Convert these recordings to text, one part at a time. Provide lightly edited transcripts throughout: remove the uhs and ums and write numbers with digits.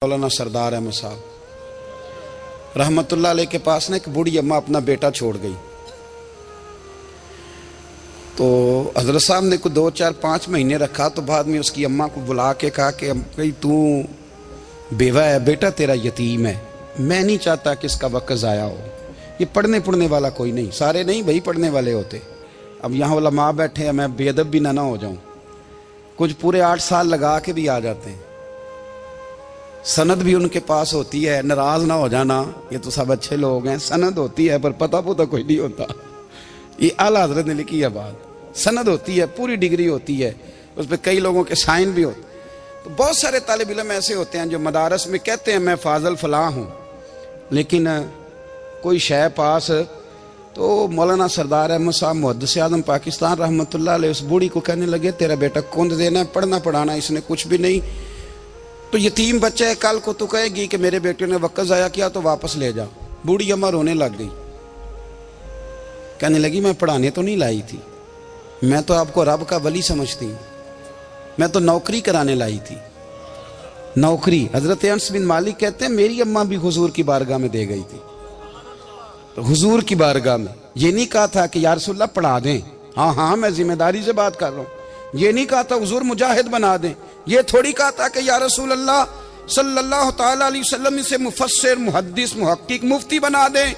मौलाना सरदार अहमद साहब रहमतुल्लाह अलैह के पास ना एक बूढ़ी अम्मा अपना बेटा छोड़ गई। तो हजरत साहब ने को 2, 4, 5 महीने रखा। तो बाद में उसकी अम्मा को बुला के कहा कि भाई तू बेवा है, बेटा तेरा यतीम है, मैं नहीं चाहता कि इसका वक्त ज़ाया हो। ये पढ़ने वाला कोई नहीं, सारे नहीं भाई पढ़ने वाले होते। अब यहाँ उलमा बैठे हैं, मैं बेअदब भी ना हो जाऊँ। कुछ पूरे 8 साल लगा के भी आ जाते हैं, सनद भी उनके पास होती है। नाराज ना हो जाना, ये तो सब अच्छे लोग हैं। सनद होती है पर पता कोई नहीं होता। ये आला हजरत ने लिखी है बात। सनद होती है, पूरी डिग्री होती है, उस पर कई लोगों के साइन भी होते। तो बहुत सारे तालिब इल्म ऐसे होते हैं जो मदारस में कहते हैं मैं फाजल फलाह हूँ, लेकिन कोई शय पास। तो मौलाना सरदार अहमद साहब मुहद्दिस आज़म पाकिस्तान रहमतुल्लाह अलैह उस बूढ़ी को कहने लगे तेरा बेटा कुंद देना है, पढ़ना पढ़ाना इसने कुछ भी नहीं। तो यतीम बच्चा है, कल को तो कहेगी कि मेरे बेटे ने वक्त ज़ाया किया तो वापस ले जा। बूढ़ी अम्मा रोने लग गई, कहने लगी मैं पढ़ाने तो नहीं लाई थी, मैं तो आपको रब का वली समझती हूँ, मैं तो नौकरी कराने लाई थी। नौकरी हजरत अनस बिन मालिक कहते हैं मेरी अम्मा भी हुजूर की बारगाह में दे गई थी। तो हुजूर की बारगाह में ये नहीं कहा था कि या रसूलल्लाह पढ़ा दें, हाँ हाँ मैं जिम्मेदारी से बात कर रहा हूँ। ये नहीं कहा था हुजूर मुजाहिद बना दें, ये थोड़ी कहा था कि या रसूल अल्लाह सल्लल्लाहु तआला अलैहि वसल्लम से मुफस्सिर मुहद्दिस मुहक्किक मुफ्ती बना दें।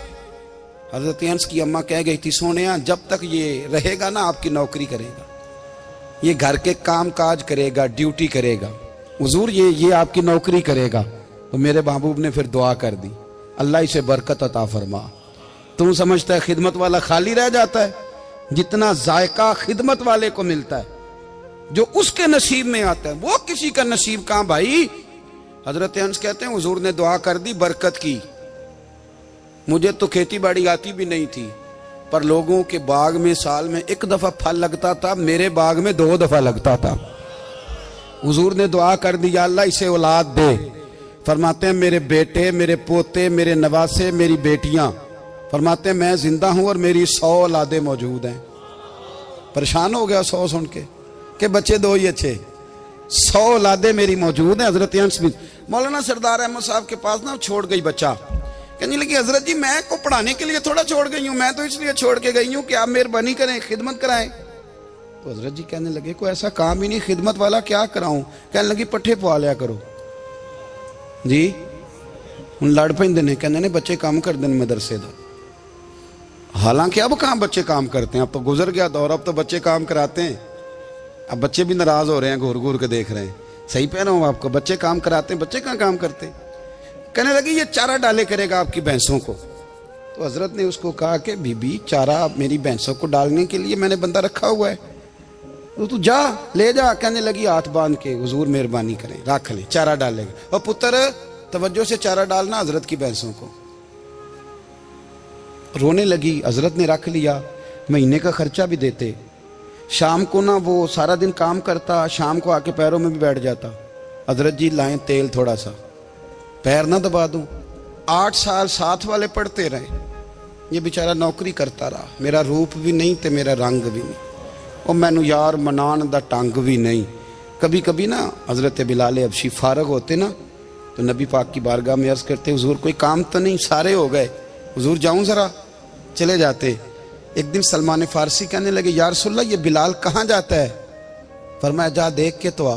हजरत अनस की अम्मा कह गई थी सोनिया जब तक ये रहेगा ना आपकी नौकरी करेगा, ये घर के काम काज करेगा, ड्यूटी करेगा, हुजूर ये आपकी नौकरी करेगा। तो मेरे महबूब ने फिर दुआ कर दी, अल्लाह इसे बरकत अता फरमा। तुम समझता है खिदमत वाला खाली रह जाता है? जितना जायका खिदमत वाले को मिलता है, जो उसके नसीब में आता है, वो किसी का नसीब कहां भाई। हजरत अनस कहते हैं हुजूर ने दुआ कर दी, बरकत की। मुझे तो खेती बाड़ी आती भी नहीं थी, पर लोगों के बाग में साल में 1 दफा फल लगता था, मेरे बाग में 2 दफा लगता था। हुजूर ने दुआ कर दी अल्लाह इसे औलाद दे। फरमाते हैं मेरे बेटे, मेरे पोते, मेरे नवासे, मेरी बेटियां, फरमाते हैं मैं जिंदा हूं और मेरी 100 औलादे मौजूद हैं। परेशान हो गया 100 सुन के बच्चे 2 ही अच्छे, 100 औलादे मेरी मौजूद हैं। हजरत अनस बिन मौलाना सरदार अहमद साहब के पास ना छोड़ गई बच्चा, कहने लगी हजरत जी मैं को पढ़ाने के लिए थोड़ा छोड़ गई हूँ, मैं तो इसलिए छोड़ के गई हूँ कि आप मेहरबानी करें, खिदमत कराएं। तो हजरत जी कहने लगे कोई ऐसा काम ही नहीं, खिदमत वाला क्या कराऊं। कहने लगी पट्ठे पवा लिया करो जी। हूँ लड़ पेंदे ने, कहने ने बच्चे काम कर दें मदरसे का। हालांकि अब कहाँ बच्चे काम करते हैं, अब तो गुजर गया दौर, अब तो बच्चे काम कराते हैं। अब बच्चे भी नाराज हो रहे हैं, घूर घूर के देख रहे हैं। सही पह रहा हूँ आपको, बच्चे काम कराते हैं, बच्चे कहाँ काम करते हैं। कहने लगी ये चारा डाले करेगा आपकी भैंसों को। तो हजरत ने उसको कहा कि बीबी चारा मेरी भैंसों को डालने के लिए मैंने बंदा रखा हुआ है, तो तू जा ले जा। कहने लगी हाथ बांध के हुजूर मेहरबानी करें रख ले, चारा डालेगा। और पुत्र तवज्जो से चारा डालना हजरत की भैंसों को। रोने लगी, हजरत ने रख लिया, महीने का खर्चा भी देते। शाम को ना वो सारा दिन काम करता, शाम को आके पैरों में भी बैठ जाता, हजरत जी लाएं तेल थोड़ा सा, पैर ना दबा दूं। 8 साल साथ वाले पढ़ते रहे, ये बेचारा नौकरी करता रहा। मेरा रूप भी नहीं ते मेरा रंग भी नहीं, और मैनू यार मनान दा टंग भी नहीं। कभी कभी ना हजरत बिलाल हबशी फारग होते ना, तो नबी पाक की बारगाह में अर्ज करते हुजूर कोई काम तो नहीं, सारे हो गए, हुजूर जाऊं जरा, चले जाते। एक दिन सलमान फारसी कहने लगे या रसूलल्लाह ये बिलाल कहाँ जाता है। फरमाया जा देख के तो आ।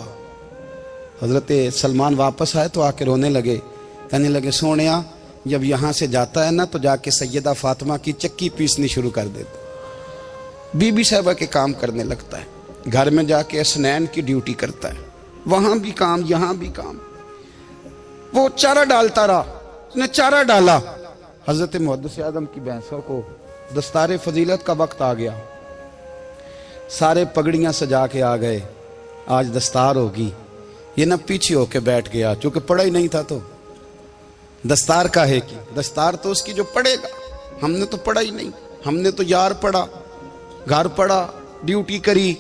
हजरत सलमान वापस आए तो आके रोने लगे, कहने लगे सोनिया जब यहाँ से जाता है ना तो जाके सैयदा फातिमा की चक्की पीसनी शुरू कर देता, बीबी साहबा के काम करने लगता है, घर में जाके स्नैन की ड्यूटी करता है, वहां भी काम यहाँ भी काम। वो चारा डालता रहा, उसने चारा डाला। हजरत मुहद्दिस आज़म की भैंसों को दस्तारे फजीलत का वक्त आ गया, सारे पगड़ियां सजा के आ गए, आज दस्तार होगी। ये ना पीछे होके बैठ गया, चूंकि पढ़ा ही नहीं था तो दस्तार का है कि दस्तार तो उसकी जो पढ़ेगा, हमने तो पढ़ा ही नहीं, हमने तो यार पढ़ा, घर पढ़ा, ड्यूटी करी।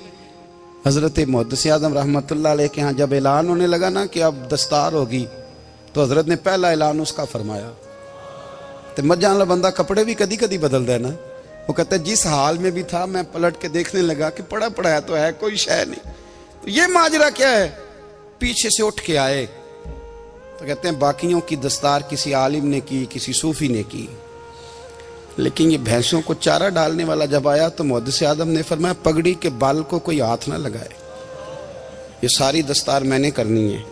हजरत मुहद्दिस आज़म रहमतुल्लाह अलैह के यहाँ जब ऐलान होने लगा ना कि अब दस्तार होगी, तो हजरत ने पहला ऐलान उसका फरमाया। तो मजा वाला बंदा कपड़े भी कदी कदी बदलता है ना, वो कहता है जिस हाल में भी था मैं पलट के देखने लगा कि पढ़ा पढ़ाया तो है, कोई शय नहीं। तो ये माजरा क्या है। पीछे से उठ के आए, तो तो कहते हैं बाकियों की दस्तार किसी आलिम ने की, किसी सूफी ने की, लेकिन ये भैंसों को चारा डालने वाला जब आया तो मुहद्दिस आदम ने फरमाया पगड़ी के बाल को कोई हाथ ना लगाए, ये सारी दस्तार मैंने करनी है।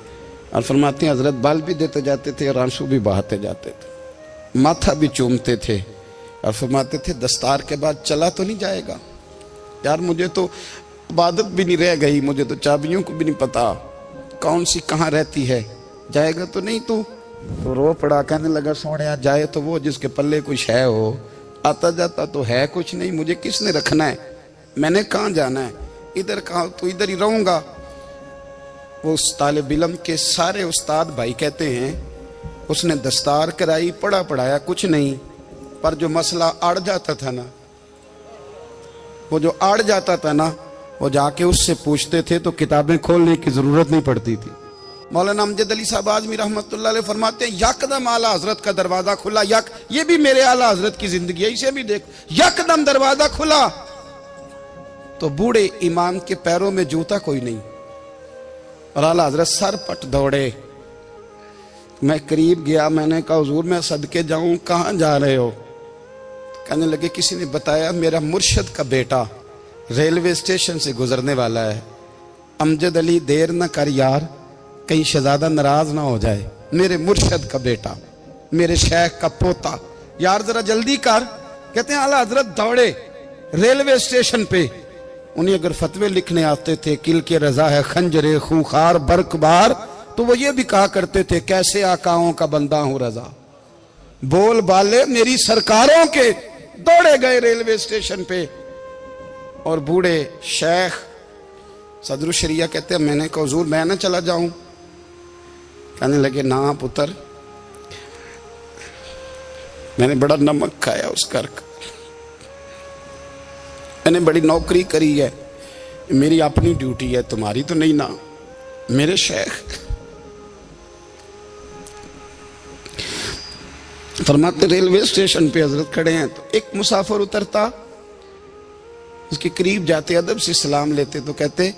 और फरमाते हैं हजरत बाल भी देते जाते थे और आंसू भी बहाते जाते थे, माथा भी चूमते थे और फरमाते थे दस्तार के बाद चला तो नहीं जाएगा यार, मुझे तो इबादत भी नहीं रह गई, मुझे तो चाबियों को भी नहीं पता कौन सी कहाँ रहती है, जाएगा तो नहीं तू? तो रो पड़ा, कहने लगा सोने जाए तो वो जिसके पल्ले कुछ है हो, आता जाता तो है कुछ नहीं, मुझे किसने रखना है, मैंने कहाँ जाना है, इधर कहाँ तो इधर ही रहूंगा। वो उस तालिब इल्म के सारे उस्ताद भाई कहते हैं उसने दस्तार कराई, पढ़ा पढ़ाया कुछ नहीं, पर जो मसला अड़ जाता था ना, वो जो अड़ जाता था ना, वो जाके उससे पूछते थे तो किताबें खोलने की जरूरत नहीं पड़ती थी। मौलाना अमजद अली साहब आजमी रहमतुल्लाह अलैह फरमाते हैं यकदम आला हजरत का दरवाजा खुला, ये भी मेरे आला हजरत की जिंदगी है, इसे भी देख, यकदम दरवाजा खुला तो बूढ़े इमाम के पैरों में जूता कोई नहीं और आला हजरत सर पट दौड़े। मैं करीब गया, मैंने कहा हुजूर मैं सदके जाऊं, कहां जा रहे हो? कहने लगे किसी ने बताया मेरा मुर्शद का बेटा रेलवे स्टेशन से गुजरने वाला है, अमजद अली देर न कर यार, कहीं शहजादा नाराज ना हो जाए, मेरे मुर्शद का बेटा, मेरे शेख का पोता, यार जरा जल्दी कर। कहते हैं आला हजरत दौड़े रेलवे स्टेशन पे, उन्हें अगर फतवे लिखने आते थे किल के रजा है खंजरे खूंखार बरकबार, तो वो ये भी कहा करते थे कैसे आकाओं का बंदा हूं रजा, बोल बाले मेरी सरकारों के। दौड़े गए रेलवे स्टेशन पे और बूढ़े शेख सदरुल शरिया कहते हैं मैंने कहा हुजूर मैं ना चला जाऊं? कहने लगे ना पुत्र, मैंने बड़ा नमक खाया उस घर का, मैंने बड़ी नौकरी करी है, मेरी अपनी ड्यूटी है, तुम्हारी तो नहीं ना। मेरे शेख फरमाते रेलवे स्टेशन पे हजरत खड़े हैं तो एक मुसाफिर उतरता, उसके करीब जाते अदब से सलाम लेते तो कहते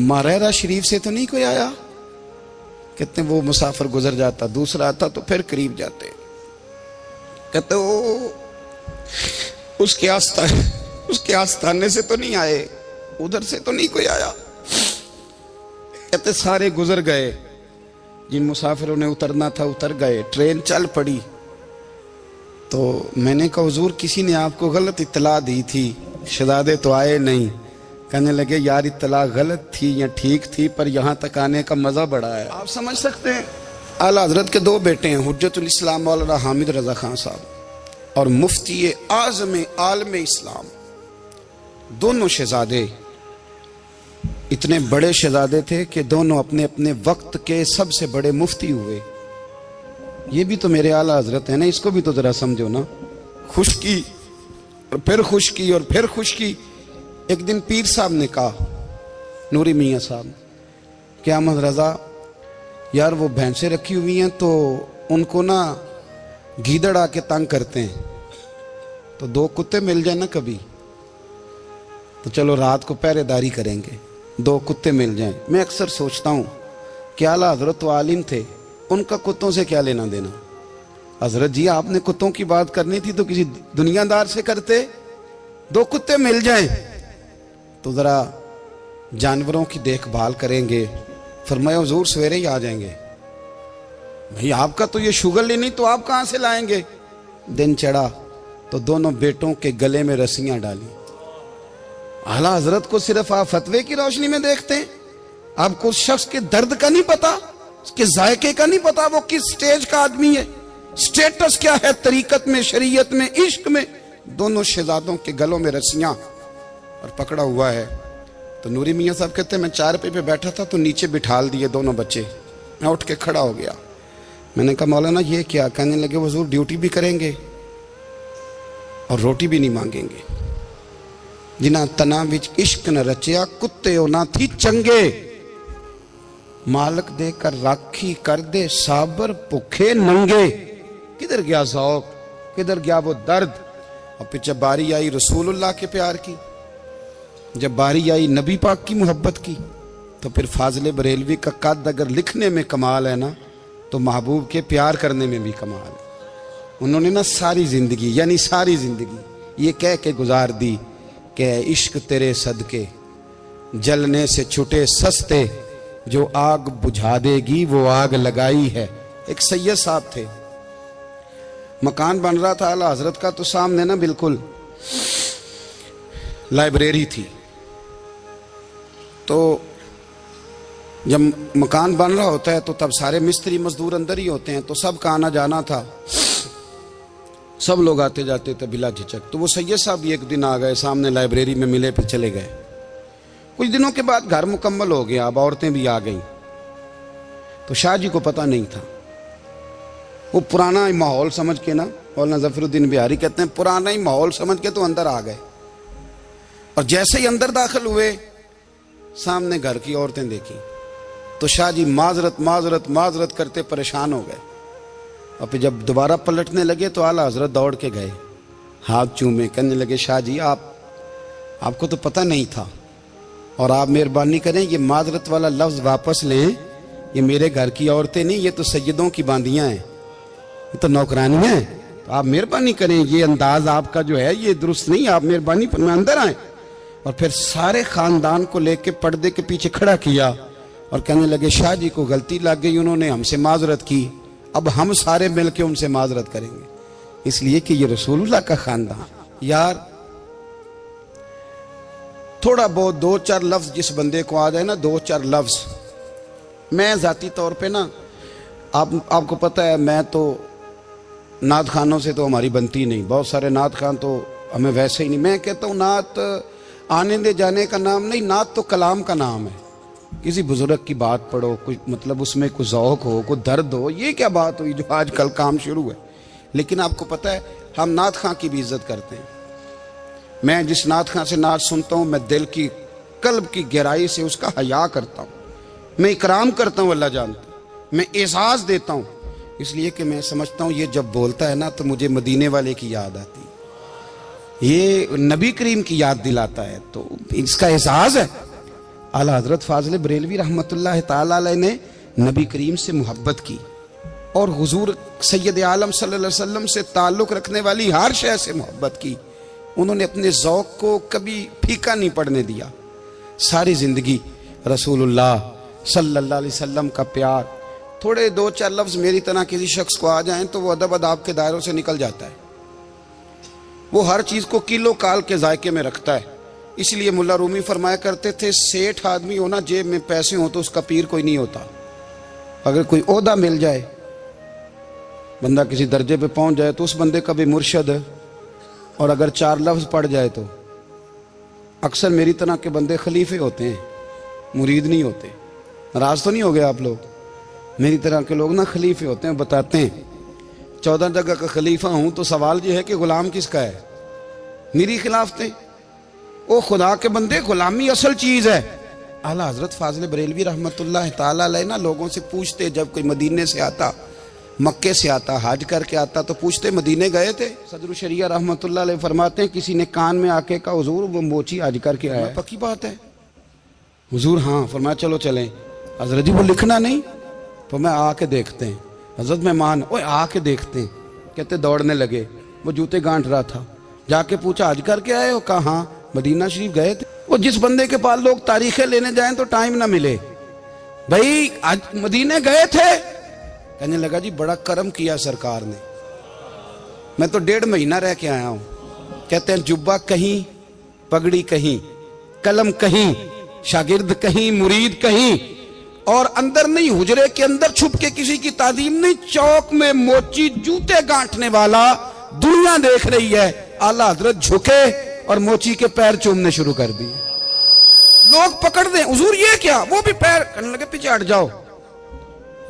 मारेरा शरीफ से तो नहीं कोई आया? कहते वो मुसाफिर गुजर जाता, दूसरा आता तो फिर करीब जाते, कहते वो उसके आस्थाने से तो नहीं आए, उधर से तो नहीं कोई आया। कहते सारे गुजर गए, जिन मुसाफिरों ने उतरना था उतर गए, ट्रेन चल पड़ी। तो मैंने कहा हुजूर किसी ने आपको गलत इत्तला दी थी, शहजादे तो आए नहीं। कहने लगे यार इत्तला गलत थी या ठीक थी, पर यहाँ तक आने का मजा बड़ा है। आप समझ सकते हैं आला हजरत के दो बेटे हैं, हुज्जतुल इस्लाम मौलाना हामिद रजा खान साहब और मुफ्ती आज़म आलम इस्लाम, दोनों शहजादे इतने बड़े शहजादे थे कि दोनों अपने अपने वक्त के सबसे बड़े मुफ्ती हुए। ये भी तो मेरे आला हजरत है ना, इसको भी तो जरा समझो ना। खुशकी और फिर खुशकी और फिर खुशकी। एक दिन पीर साहब ने कहा, नूरी मियाँ साहब, कि अहमद रजा यार वो भैंसें रखी हुई हैं तो उनको ना गीदड़ आके तंग करते हैं, तो दो कुत्ते मिल जाए ना कभी, तो चलो रात को पहरेदारी करेंगे, दो कुत्ते मिल जाएं। मैं अक्सर सोचता हूँ कि आला हजरत तो आलिम थे, उनका कुत्तों से क्या लेना देना। हजरत जी आपने कुत्तों की बात करनी थी तो किसी दुनियादार से करते, दो कुत्ते मिल जाएं तो जरा जानवरों की देखभाल करेंगे। फरमाया हुजूर सवेरे ही आ जाएंगे। भाई आपका तो ये शुगर ही नहीं, तो आप कहां से लाएंगे? दिन चढ़ा तो दोनों बेटों के गले में रस्सियां डाली। आला हजरत को सिर्फ आप फतवे की रोशनी में देखते हैं, आपको उस शख्स के दर्द का नहीं पता, उसके जायके का नहीं पता, वो किस स्टेज का आदमी है, स्टेटस क्या है तरीकत में, शरीयत में, इश्क में। दोनों शहजादों के गलों में रस्सियां और पकड़ा हुआ है। तो नूरी मियाँ साहब कहते हैं मैं चारपाई पे बैठा था तो नीचे बिठाल दिए दोनों बच्चे। मैं उठ के खड़ा हो गया, मैंने कहा मौलाना ये क्या? कहने लगे हुजूर ड्यूटी भी करेंगे और रोटी भी नहीं मांगेंगे। जिन्हां तना विच इश्क न रचिया कुत्ते ना थी चंगे, मालक देकर राखी कर दे साबर भुखे नंगे। किधर गया ज़ौक़, किधर गया वो दर्द? और फिर जब बारी आई रसूलुल्लाह के प्यार की, जब बारी आई नबी पाक की मोहब्बत की, तो फिर फाजिल बरेलवी का कद अगर लिखने में कमाल है ना, तो तो महबूब के प्यार करने में भी कमाल है। उन्होंने ना सारी जिंदगी, यानी सारी जिंदगी ये कह के गुजार दी कि इश्क तेरे सदके जलने से छुटे सस्ते, जो आग बुझा देगी वो आग लगाई है। एक सैयद साहब थे, मकान बन रहा था आला हजरत का, तो सामने ना बिल्कुल लाइब्रेरी थी। तो जब मकान बन रहा होता है तो तब सारे मिस्त्री मजदूर अंदर ही होते हैं, तो सबका आना जाना था, सब लोग आते जाते थे बिला झिझक। तो वो सैयद साहब भी एक दिन आ गए, सामने लाइब्रेरी में मिले, फिर चले गए। कुछ दिनों के बाद घर मुकम्मल हो गया, अब औरतें भी आ गईं। तो शाह जी को पता नहीं था, वो पुराना ही माहौल समझ के ना, मौलाना ज़फ़रुद्दीन बिहारी कहते हैं पुराना ही माहौल समझ के तो अंदर आ गए। और जैसे ही अंदर दाखिल हुए, सामने घर की औरतें देखी, तो शाह जी माजरत माजरत माजरत करते परेशान हो गए। और फिर जब दोबारा पलटने लगे तो आला हजरत दौड़ के गए, हाथ चूमे, कहने लगे शाह जी आपको तो पता नहीं था, और आप मेहरबानी करें ये माजरत वाला लफ्ज़ वापस लें, ये मेरे घर की औरतें नहीं, ये तो सैयदों की बांदियां हैं, ये तो नौकरानियां हैं, तो आप मेहरबानी करें, ये अंदाज आपका जो है ये दुरुस्त नहीं, आप मेहरबानी में अंदर आए। और फिर सारे खानदान को लेके पर्दे के पीछे खड़ा किया और कहने लगे शाह जी को गलती लग गई, उन्होंने हमसे माजरत की, अब हम सारे मिलके उनसे माजरत करेंगे, इसलिए कि ये रसूलुल्लाह का खानदान। यार थोड़ा बहुत 2-4 लफ्ज जिस बंदे को आ जाए ना, 2-4 लफ्ज, मैं जाती तौर पे ना, आपको पता है मैं तो नात खानों से तो हमारी बनती नहीं, बहुत सारे नात खान तो हमें वैसे ही नहीं। मैं कहता हूँ नात आने दे जाने का नाम नहीं, नात तो कलाम का नाम है। किसी बुजुर्ग की बात पढ़ो, कुछ मतलब उसमें कुछ ज़ौक़ हो, कुछ दर्द हो, ये क्या बात हुई जो आजकल काम शुरू है। लेकिन आपको पता है हम नात खां की भी इज्जत करते हैं। मैं जिस नात खां से नात सुनता हूँ, मैं दिल की कल्ब की गहराई से उसका हया करता हूँ, मैं इकराम करता हूँ, अल्लाह जानता है, मैं एहसास देता हूँ, इसलिए कि मैं समझता हूँ ये जब बोलता है ना तो मुझे मदीने वाले की याद आती है, ये नबी करीम की याद दिलाता है, तो इसका एहसास है। आला हजरत फाजिल बरेलवी रहमतुल्लाह ताला अलैह ने नबी करीम से मोहब्बत की और हुजूर सैयद आलम सल्लल्लाहु अलैहि वसल्लम से ताल्लुक़ रखने वाली हर शय से मोहब्बत की। उन्होंने अपने ज़ौक़ को कभी फीका नहीं पड़ने दिया। सारी ज़िंदगी रसूलुल्लाह सल्लल्लाहु अलैहि वसल्लम का प्यार। थोड़े 2-4 लफ्ज़ मेरी तरह किसी शख्स को आ जाएं तो वो अदब अदाब के दायरों से निकल जाता है। वो हर चीज़ को किलो काल के जायके में रखता है। इसलिए मुल्ला रूमी फरमाया करते थे, सेठ आदमी होना जेब में पैसे हो तो उसका पीर कोई नहीं होता। अगर कोई ओहदा मिल जाए, बंदा किसी दर्जे पे पहुंच जाए, तो उस बंदे का भी मुर्शद है। और अगर 4 लफ्ज़ पढ़ जाए तो अक्सर मेरी तरह के बंदे खलीफे होते हैं, मुरीद नहीं होते। नाराज तो नहीं हो गए आप लोग? मेरी तरह के लोग ना खलीफे होते हैं, बताते हैं 14 जगह का खलीफा हूं, तो सवाल ये है कि गुलाम किसका है? मेरी खिलाफ थे। ओ खुदा के बंदे, गुलामी असल चीज है। आला हजरत फाजिल बरेलवी रहमतुल्लाह ताला अलैह ना लोगों से पूछते, जब कोई मदीने से आता, मक्के से आता, हज करके आता, तो पूछते मदीने गए थे? सदर शरिया रहमतुल्लाह अलैह फरमाते हैं, किसी ने कान में आके कहा हुजूर वो मोची हज करके आया। पक्की बात है हुजूर? हाँ। फरमाया चलो चलें। हजरत जी वो लिखना नहीं? तो मैं आके देखते हैं। हजरत मेहमान, ओए आके देखते हैं। कहते दौड़ने लगे, वो जूते गांठ रहा था। जाके पूछा हज करके आए हो? कहा हाँ। मदीना शरीफ गए थे? वो जिस बंदे के पास लोग तारीखें लेने जाएं तो टाइम ना मिले, भाई आज मदीने गए थे? कहने लगा जी बड़ा करम किया सरकार ने, मैं तो 1.5 महीना रह के आया हूं। कहते हैं जुब्बा कहीं, पगड़ी कहीं, कलम कहीं, शागिर्द कहीं, मुरीद कहीं, और अंदर नहीं, हुजरे के अंदर छुप के किसी की तादीम नहीं, चौक में मोची जूते गांठने वाला दुनिया देख रही है। आला हजरत झुके और मोची के पैर चूमने शुरू कर दिए। लोग पकड़ दें, हुजूर ये क्या? वो भी पैर करने लगे, पीछे हट जाओ।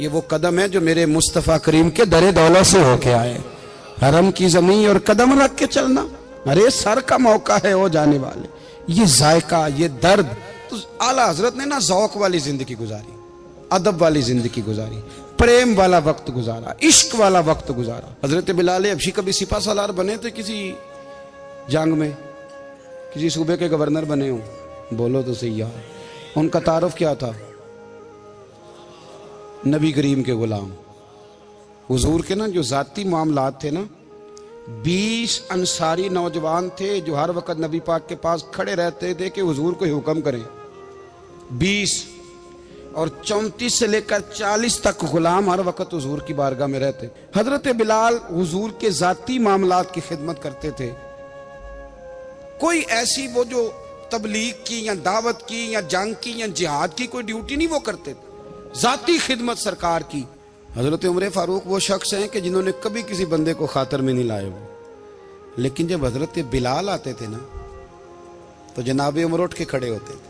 ये वो कदम है जो मेरे मुस्तफा करीम के दरे दौलत से होके आए। हरम की जमीन और कदम रख के चलना, अरे सर का मौका है वो जाने वाले। ये जायका, ये दर्द। तो आला हजरत ने ना ज़ौक़ वाली जिंदगी गुजारी, अदब वाली जिंदगी गुजारी, प्रेम वाला वक्त गुजारा, इश्क वाला वक्त गुजारा। हजरत बिलाल हबशी कभी सिपा सालार बने थे किसी जंग में, किसी सूबे के गवर्नर बने हो? बोलो तो सही यार। उनका तारुफ क्या था? नबी करीम के गुलाम। हुजूर के ना जो जाती मामलात थे ना, 20 अंसारी नौजवान थे जो हर वक्त नबी पाक के पास खड़े रहते थे कि हुजूर को हुक्म करें। 20 और 34 से लेकर 40 तक गुलाम हर वक्त हुजूर की बारगाह में रहते। हजरत बिलाल हुजूर के जाती मामलात की खिदमत करते थे। कोई ऐसी वो जो तबलीग की या दावत की या जंग की या जिहाद की कोई ड्यूटी नहीं वो करते थे, जाती खिदमत सरकार की। हजरत उमर फारूक वो शख्स हैं कि जिन्होंने कभी किसी बंदे को खातर में नहीं लाए वो, लेकिन जब हजरत बिलाल आते थे ना तो जनाब उमर उठ के खड़े होते थे,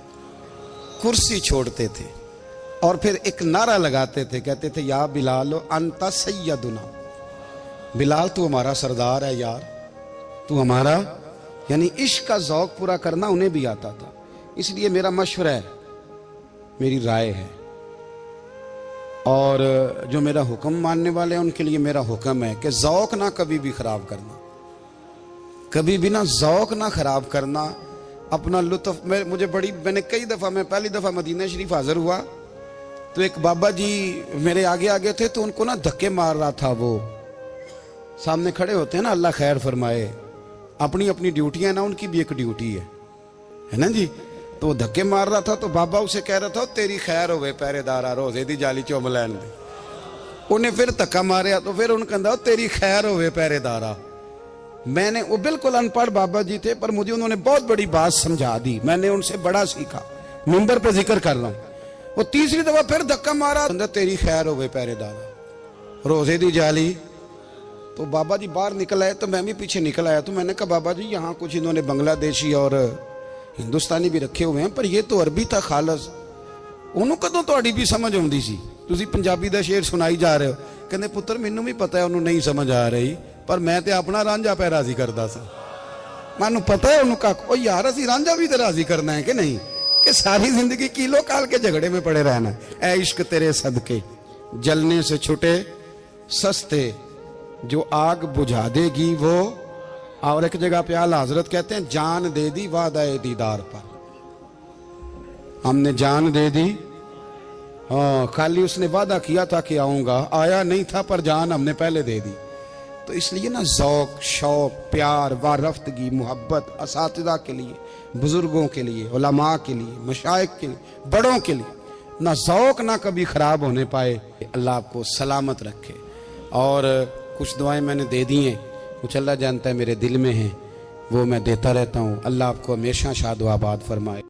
कुर्सी छोड़ते थे और फिर एक नारा लगाते थे, कहते थे या बिलाल अंता सैयदुना, बिलाल तू हमारा सरदार है यार, तू हमारा। यानी इश्क का ज़ौक़ पूरा करना उन्हें भी आता था। इसलिए मेरा मशवरा है, मेरी राय है, और जो मेरा हुक्म मानने वाले हैं उनके लिए मेरा हुक्म है कि ज़ौक़ ना कभी भी ख़राब करना, कभी भी ना ज़ौक़ ना ख़राब करना, अपना लुत्फ़। मैंने कई दफ़ा, मैं पहली दफ़ा मदीना शरीफ हाज़िर हुआ तो एक बाबा जी मेरे आगे आगे थे, तो उनको ना धक्के मार रहा था। वो सामने खड़े होते हैं ना, अल्लाह खैर फरमाए, अपनी अपनी ड्यूटियाँ ना, उनकी भी एक ड्यूटी है ना जी। तो धक्के मार रहा था तो बाबा उसे कह रहा था तेरी खैर होवे पहरेदारा, रोजे दी जाली चुम लैन दे। उन्हें फिर धक्का मारिया तो फिर उन्हें कहता तेरी खैर होवे पहरेदारा। मैंने, वो बिल्कुल अनपढ़ बाबा जी थे पर मुझे उन्होंने बहुत बड़ी बात समझा दी, मैंने उनसे बड़ा सीखा, मिंबर पे जिक्र कर रहा हूँ। वो तीसरी दफा फिर धक्का मारा, तेरी खैर होवे पहरेदारा, रोजे दी जाली। तो बाबा जी बाहर निकल आए तो मैं भी पीछे निकल आया। तो मैंने कहा बाबा जी यहाँ कुछ इन्होंने बांग्लादेशी और हिंदुस्तानी भी रखे हुए हैं, पर ये तो अरबी था खालस। उन्होंने कदों ਤੁਹਾਡੀ भी समझ आती सी, ਤੁਸੀਂ पंजाबी का शेर सुनाई जा रहे हो। कहते पुत्र मैनू भी पता है उन्होंने नहीं समझ आ रही, पर मैं तो अपना रांझा पै राजी करता सा। मैनू पता है उन्होंने कहा ओ यार असी रांझा भी तो राजी करना है कि नहीं, कि सारी जिंदगी किलो काल के झगड़े में पड़े रहना है। ऐ इश्क तेरे सदके जलने से छुटे सस्ते, जो आग बुझा देगी वो। और एक जगह पे आला हजरत कहते हैं जान दे दी वादा दीदार पर, हमने जान दे दी। हाँ, खाली उसने वादा किया था कि आऊंगा, आया नहीं था, पर जान हमने पहले दे दी। तो इसलिए ना ज़ौक़, शौक़, प्यार, वारफ्तगी, मोहब्बत असातिज़ा के लिए, बुजुर्गों के लिए, उलमा के लिए, मशाइख के लिए, बड़ों के लिए, ना ज़ौक़ ना कभी ख़राब होने पाए। अल्लाह आपको सलामत रखे। और कुछ दुआएं मैंने दे दी हैं, कुछ अल्लाह जानता है मेरे दिल में हैं, वो मैं देता रहता हूँ। अल्लाह आपको हमेशा शाद व आबाद फरमाए।